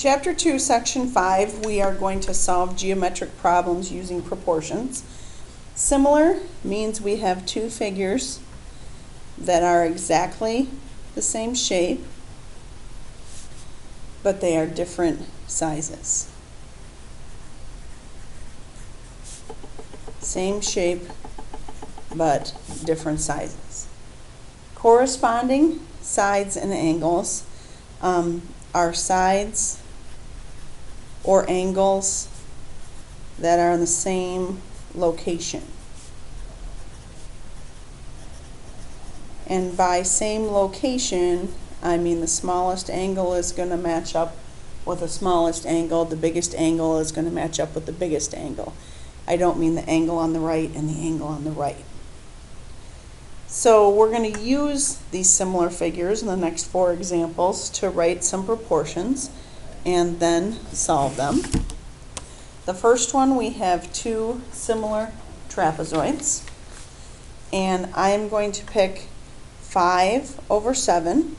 Chapter 2, Section 5, we are going to solve geometric problems using proportions. Similar means we have two figures that are exactly the same shape, but they are different sizes. Same shape, but different sizes. Corresponding sides and angles are sides or angles that are in the same location. And by same location, I mean the smallest angle is going to match up with the smallest angle, the biggest angle is going to match up with the biggest angle. I don't mean the angle on the right and the angle on the right. So we're going to use these similar figures in the next 4 examples to write some proportions and then solve them. The first one, we have 2 similar trapezoids, and I'm going to pick 5/7,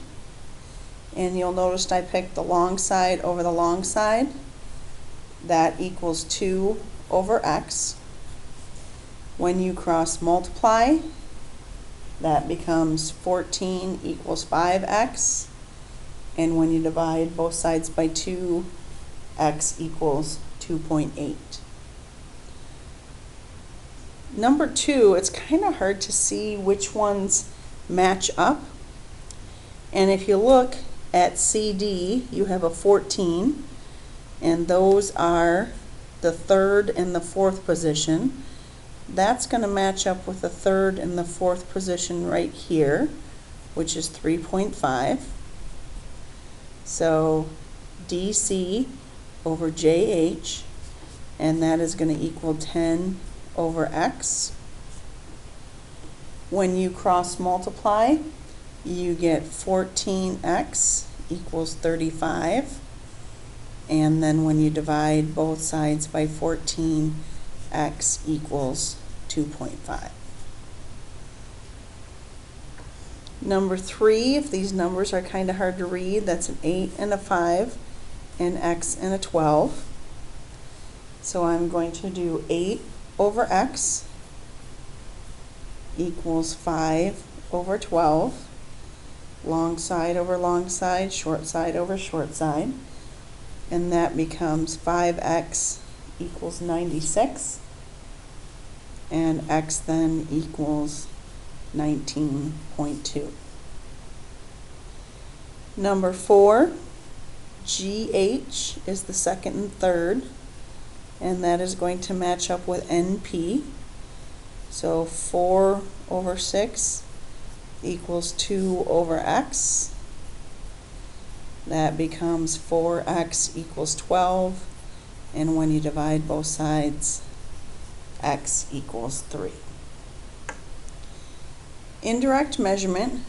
and you'll notice I picked the long side over the long side. That equals 2/x. When you cross multiply, that becomes 14 equals 5x, and when you divide both sides by 2, x equals 2.8. Number 2, it's kind of hard to see which ones match up, and if you look at CD, you have a 14, and those are the 3rd and the 4th position. That's going to match up with the 3rd and the 4th position right here, which is 3.5. So DC over JH, and that is going to equal 10/x. When you cross multiply, you get 14x equals 35, and then when you divide both sides by 14, x equals 2.5. Number 3, if these numbers are kind of hard to read, that's an 8 and a 5, an x and a 12. So I'm going to do 8/x equals 5/12, long side over long side, short side over short side, and that becomes 5x equals 96, and x then equals 19.2. Number 4, GH is the 2nd and 3rd, and that is going to match up with NP. So 4/6 equals 2/x. That becomes 4x equals 12, and when you divide both sides, x equals 3. Indirect measurement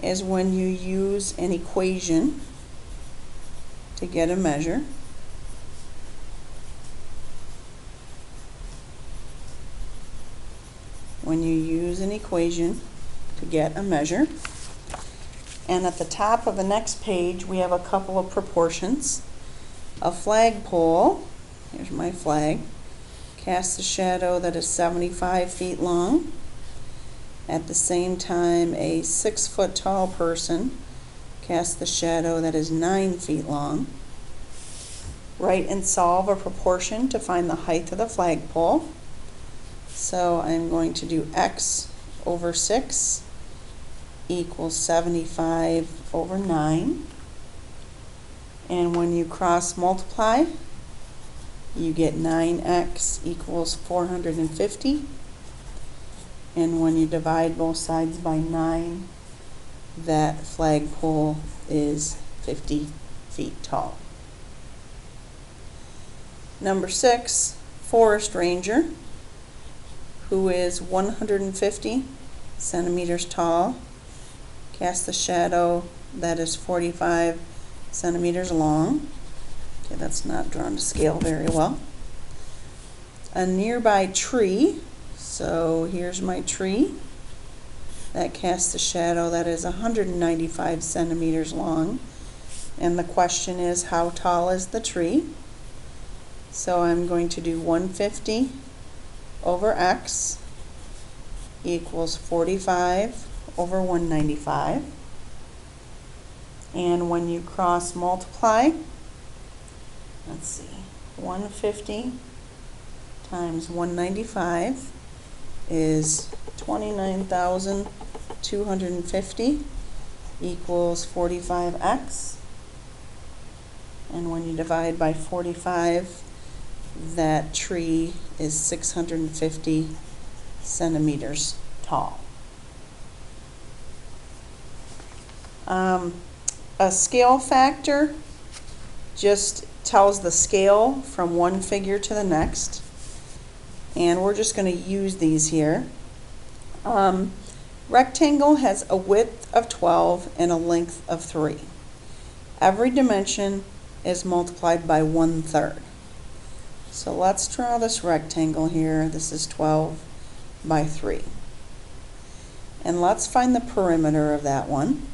is when you use an equation to get a measure. When you use an equation to get a measure. And at the top of the next page, we have a couple of proportions. A flagpole, here's my flag, casts a shadow that is 75 feet long. At the same time, a 6-foot tall person casts the shadow that is 9 feet long. Write and solve a proportion to find the height of the flagpole. So I'm going to do x/6 equals 75/9. And when you cross multiply, you get 9x equals 450. And when you divide both sides by 9, that flagpole is 50 feet tall. Number 6, forest ranger, who is 150 centimeters tall, casts a shadow that is 45 centimeters long. Okay, that's not drawn to scale very well. A nearby tree, so here's my tree, that casts a shadow that is 195 centimeters long, And the question is, how tall is the tree? So I'm going to do 150 over x equals 45 over 195. And when you cross multiply, let's see, 150 times 195 is 29,250 equals 45x. And when you divide by 45, that tree is 650 centimeters tall. A scale factor just tells the scale from one figure to the next, and we're just going to use these here. Rectangle has a width of 12 and a length of 3. Every dimension is multiplied by 1/3. So let's draw this rectangle here. This is 12 by 3. And let's find the perimeter of that one.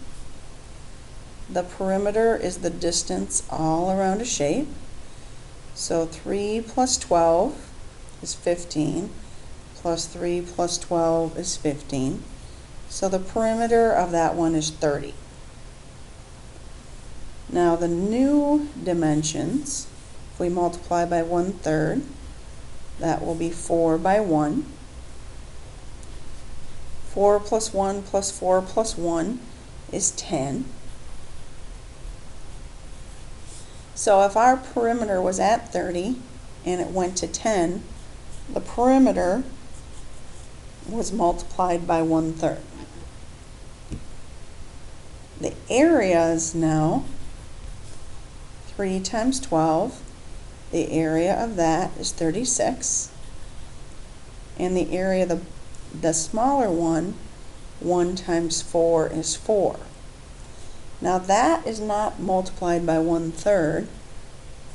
The perimeter is the distance all around a shape. So 3 plus 12 is 15, plus 3 plus 12 is 15. So the perimeter of that one is 30. Now the new dimensions, if we multiply by 1/3, that will be 4 by 1. 4 plus 1 plus 4 plus 1 is 10. So if our perimeter was at 30 and it went to 10, the perimeter was multiplied by 1/3. The area is now 3 times 12. The area of that is 36. And the area of the smaller one, 1 times 4 is 4. Now that is not multiplied by 1/3.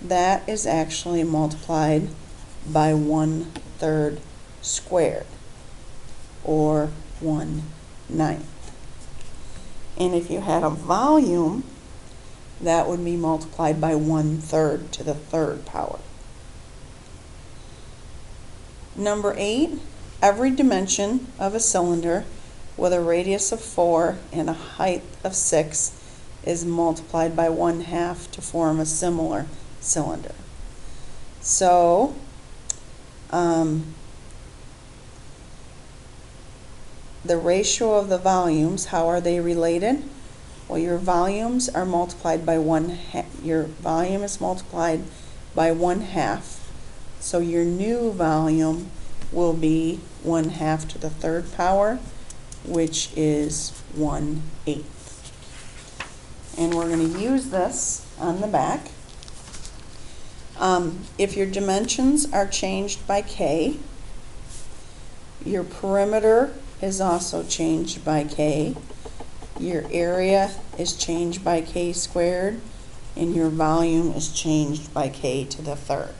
That is actually multiplied by 1/3 squared, or 1/9. And if you had a volume, that would be multiplied by 1/3 to the third power. Number 8, every dimension of a cylinder with a radius of 4 and a height of 6 is multiplied by 1/2 to form a similar cylinder. So the ratio of the volumes, how are they related? Well, your volumes are multiplied by your volume is multiplied by 1/2. So your new volume will be 1/2 to the third power, which is 1/8. And we're going to use this on the back. If your dimensions are changed by k, your perimeter is also changed by k, your area is changed by k squared, and your volume is changed by k to the third.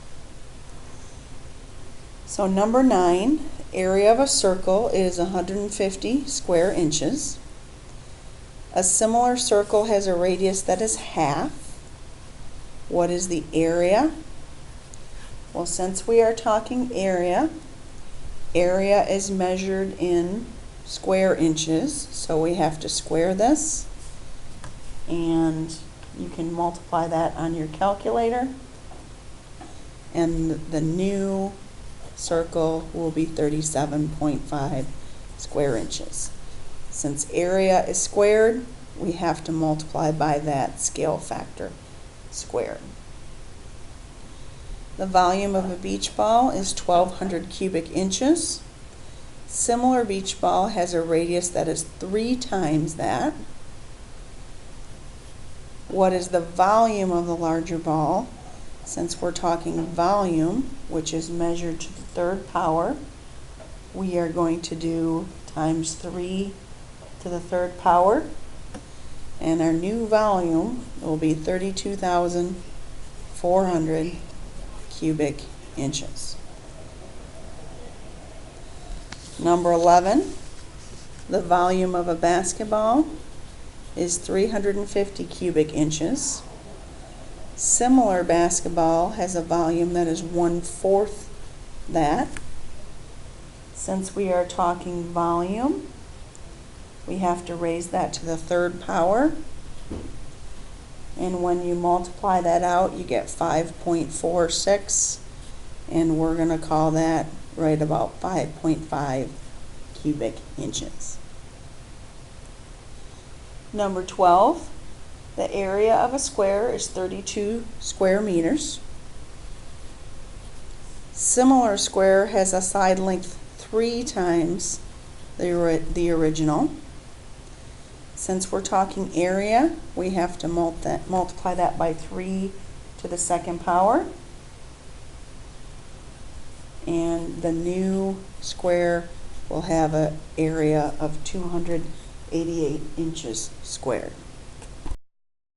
So number 9, area of a circle is 150 square inches. A similar circle has a radius that is half. What is the area? Well, since we are talking area, area is measured in square inches, so we have to square this, and you can multiply that on your calculator, and the new circle will be 37.5 square inches. Since area is squared, we have to multiply by that scale factor squared. The volume of a beach ball is 1,200 cubic inches. Similar beach ball has a radius that is 3 times that. What is the volume of the larger ball? Since we're talking volume, which is measured to the third power, we are going to do times 3 to the third power, and our new volume will be 32,400 cubic inches. Number 11, the volume of a basketball is 350 cubic inches. Similar basketball has a volume that is 1/4 that. Since we are talking volume, we have to raise that to the third power. And when you multiply that out, you get 5.46, and we're going to call that right about 5.5 cubic inches. Number 12, the area of a square is 32 square meters. Similar square has a side length 3 times the original. Since we're talking area, we have to multiply that by 3 to the second power. And the new square will have an area of 288 inches squared.